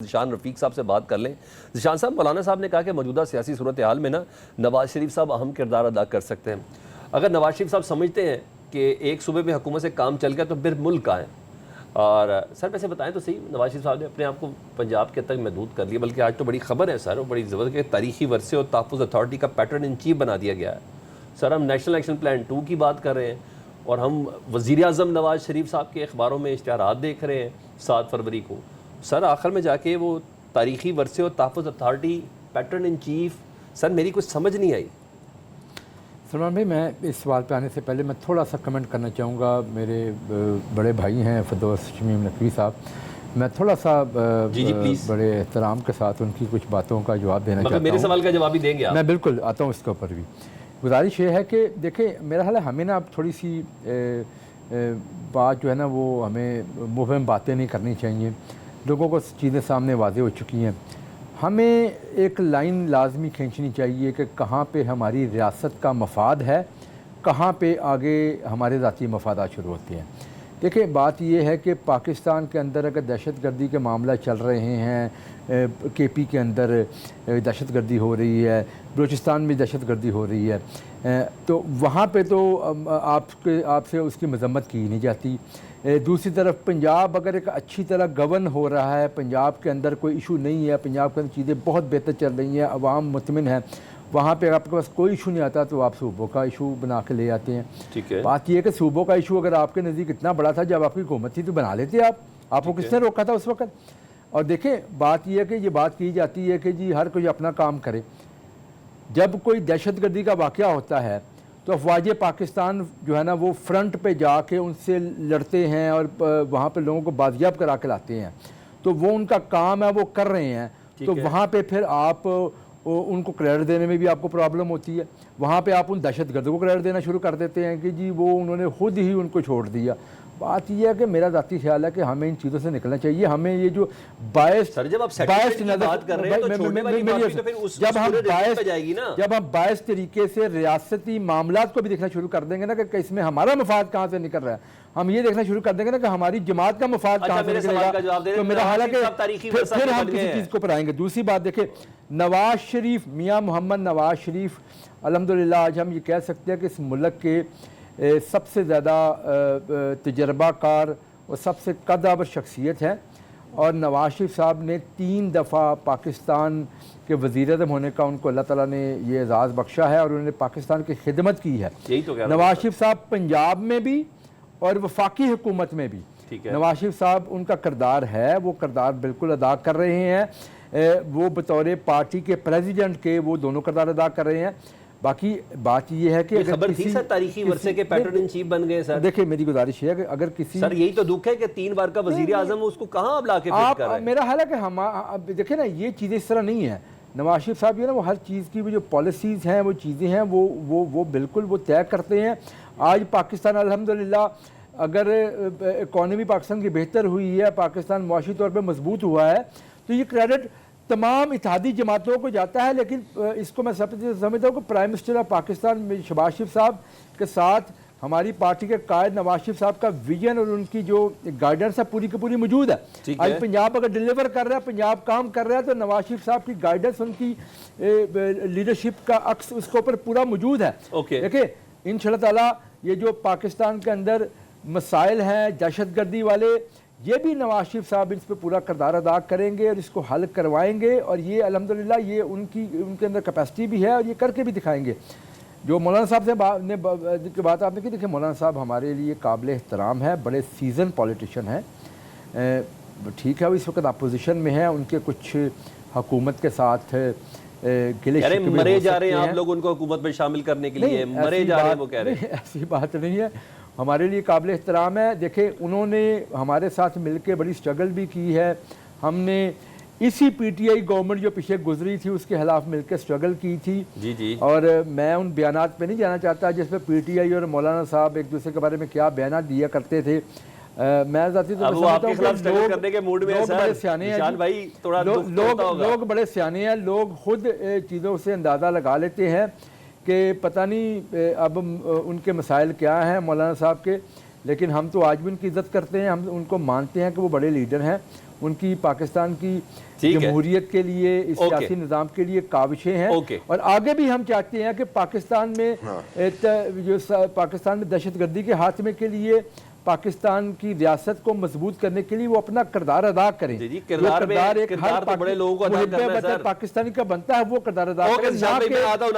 ज़िशान रफ़ीक साहब से बात कर लें। ज़िशान साहब, मौलाना साहब ने कहा कि मौजूदा सियासी सूरत हाल में ना नवाज़ शरीफ साहब अहम किरदार अदा कर सकते हैं। अगर नवाज़ शरीफ साहब समझते हैं कि एक सूबे में हुकूमत से काम चल गया तो फिर मुल्क कहाँ है? और सर वैसे बताएं तो सही, नवाज़ शरीफ साहब ने अपने आप को पंजाब के तक महदूद कर लिया, बल्कि आज तो बड़ी खबर है सर, वो बड़ी ज़बरदस्त तारीखी वर्से और तहफ़्फ़ुज़ अथॉरिटी का पैटर्न इन चीफ बना दिया गया है। सर हम नेशनल एक्शन प्लान 2 की बात कर रहे हैं और हम वज़ीर आज़म नवाज़ शरीफ साहब के अखबारों में इश्तिहारात देख रहे हैं 7 फरवरी को। सर आखिर में जाके वो तारीखी वर्से और तहफ़्फ़ुज़ authority patron in chief, sir मेरी कुछ समझ नहीं आई। सलमान भाई, मैं इस सवाल पे आने से पहले मैं थोड़ा सा कमेंट करना चाहूँगा। मेरे बड़े भाई हैं फरदौस शमीम नकवी साहब, मैं थोड़ा सा बड़े एहतराम के साथ उनकी कुछ बातों का जवाब देना चाहता हूँ। मेरे सवाल का जवाब ही देंगे आप? मैं बिल्कुल आता हूँ इसके ऊपर भी। गुजारिश ये है कि देखें, मेरा हाल है हमें ना अब थोड़ी सी बात जो है ना वो हमें मुँह में बातें नहीं करनी चाहिए। लोगों को चीज़ें सामने वाज़ेह हो चुकी हैं। हमें एक लाइन लाजमी खींचनी चाहिए कि कहाँ पे हमारी रियासत का मफाद है, कहाँ पे आगे हमारे ज़ाती मफादात शुरू होते हैं। देखिए, बात यह है कि पाकिस्तान के अंदर अगर दहशतगर्दी के मामला चल रहे हैं, केपी के अंदर दहशतगर्दी हो रही है, बलूचिस्तान में दहशतगर्दी हो रही है, तो वहाँ पे तो आपसे उसकी मजम्मत की नहीं जाती। दूसरी तरफ पंजाब अगर एक अच्छी तरह गवर्न हो रहा है, पंजाब के अंदर कोई इशू नहीं है, पंजाब के अंदर चीज़ें बहुत बेहतर चल रही हैं, अवाम मुतमिन है, वहाँ पे आपके पास कोई इशू नहीं आता तो आप सूबों का इशू बना के ले आते हैं। ठीक है। बात यह है कि सूबों का इशू अगर आपके नज़दीक इतना बड़ा था जब आपकी हुकूमत थी तो बना लेते आप। आपको किसने रोका था उस वक्त? और देखें, बात यह है कि ये बात की जाती है कि जी हर कोई अपना काम करे। जब कोई दहशतगर्दी का वाक़या होता है तो अफवाज पाकिस्तान जो है ना वो फ्रंट पे जाके उनसे लड़ते हैं और वहाँ पे लोगों को बाजियाब करा के लाते हैं। तो वो उनका काम है, वो कर रहे हैं। तो वहाँ पे फिर आप उनको क्रेडिट देने में भी आपको प्रॉब्लम होती है। वहाँ पे आप उन दहशतगर्दों को क्रेडिट देना शुरू कर देते हैं कि जी वो उन्होंने खुद ही उनको छोड़ दिया। बात यह है कि मेरा ज़ाती ख्याल है कि हमें इन चीज़ों से निकलना चाहिए। हमें ये जो बायस बात कर रहे हैं तो छोड़ने वाली बात भी तो फिर उस पे जाएगी ना। जब हम बायस तरीके से रियासती मामलात को भी देखना शुरू कर देंगे ना कि इसमें हमारा मफाद कहाँ से निकल रहा है, हम ये देखना शुरू कर देंगे ना कि हमारी जमात का मफाद कहाँ से निकलेगा, तो मेरा हाल है कि फिर हम किसी चीज़ को पर आएंगे। दूसरी बात देखे, नवाज शरीफ, मियाँ मोहम्मद नवाज शरीफ अल्हम्दुलिल्लाह आज हम ये कह सकते हैं कि इस मुल्क के सबसे ज़्यादा तजर्बाकार और सबसे कद्दावर शख्सियत है। और नवाज शरीफ साहब ने 3 दफ़ा पाकिस्तान के वज़ीर-ए-आज़म होने का उनको अल्लाह ताला ने ये एज़ाज़ बख्शा है और उन्होंने पाकिस्तान की खिदमत की है। यही तो नवाज शरीफ साहब पंजाब में भी और वफाकी हुकूमत में भी नवाज शरीफ साहब उनका किरदार है, वो किरदार बिल्कुल अदा कर रहे हैं। वो बतौर पार्टी के प्रेसिडेंट के वो दोनों किरदार अदा कर रहे हैं। बाकी बात यह है कि अगर खबर थी सर तारीखी वर्से के पैटर्न इन चीफ बन गए सर। देखिए, मेरी गुजारिश है कि अगर किसी सर यही तो दुख है कि 3 बार का वजीर आजम उसको कहाँ अब लाके फिट कर रहे हैं। मेरा हाल है कि हम देखिए ना, ये चीज़ें इस तरह नहीं है। नवाज शरीफ साहब जो है ना वो हर चीज़ की जो पॉलिसीज़ हैं, वो चीज़ें हैं, वो बिल्कुल वो तय करते हैं। आज पाकिस्तान अल्हम्दुलिल्लाह अगर इकॉनमी पाकिस्तान की बेहतर हुई है, पाकिस्तान मुआशी तौर पर मजबूत हुआ है, तो ये क्रेडिट तमाम इत्तेहादी जमातों को जाता है। लेकिन इसको मैं समझता हूँ कि prime minister of Pakistan Shahbaz Sharif sahab के साथ हमारी पार्टी के कायद नवाज शरीफ साहब का विजन और उनकी जो गाइडेंस है पूरी की पूरी मौजूद है। आज पंजाब अगर डिलीवर कर रहा है, पंजाब काम कर रहा है, तो नवाज शरीफ साहब की गाइडेंस, उनकी लीडरशिप का अक्स उसके ऊपर पूरा मौजूद है। देखिए, इंशाअल्लाह ताला ये जो पाकिस्तान के अंदर मसाइल हैं दहशतगर्दी वाले, ये भी नवाज शरीफ साहब इस पर पूरा किरदार अदा करेंगे और इसको हल करवाएंगे। और ये अल्हम्दुलिल्लाह ये उनके अंदर कैपेसिटी भी है और ये करके भी दिखाएंगे। जो मौलाना साहब से बात आपने की, देखिए मौलाना साहब हमारे लिए काबिल एहतराम है, बड़े सीजन पॉलिटिशियन हैं। ठीक है, वो इस वक्त अपोजिशन में है, उनके कुछ हुकूमत के साथ गिले मरे जा रहे हैं आप लोग उनको हुकूमत में शामिल करने के लिए मरे जा रहे हैं, वो कह रहे हैं। ऐसी बात नहीं है, हमारे लिए काबिल एहतराम है। देखे, उन्होंने हमारे साथ मिलकर बड़ी स्ट्रगल भी की है। हमने इसी पीटीआई गवर्नमेंट जो पीछे गुजरी थी उसके खिलाफ मिलकर स्ट्रगल की थी। जी। और मैं उन बयानात पे नहीं जाना चाहता जिसमें पीटीआई और मौलाना साहब एक दूसरे के बारे में क्या बयान दिया करते थे। मैं जाती तो लोग बड़े सियाने हैं, लोग खुद चीज़ों से अंदाज़ा लगा लेते हैं कि पता नहीं अब उनके मसाइल क्या हैं मौलाना साहब के। लेकिन हम तो आज भी उनकी इज़्ज़त करते हैं, हम उनको मानते हैं कि वो बड़े लीडर हैं उनकी पाकिस्तान की ठीक है। जमहूरियत के लिए, इस ओके। सियासी निज़ाम के लिए काविशें हैं। ओके। और आगे भी हम चाहते हैं कि पाकिस्तान में पाकिस्तान में दहशतगर्दी के खात्मे के लिए, पाकिस्तान की रियासत को मजबूत करने के लिए वो अपना किरदार अदा करें। जी, किरदार जो में- एक किरदार हर तो बड़े लोगों को अदा मुहिब्बे करना है, वतन सर। पाकिस्तानी का बनता है, वो किरदार अदा ओके, करें, शाह ना भाई, मैं कि- आता हूँ,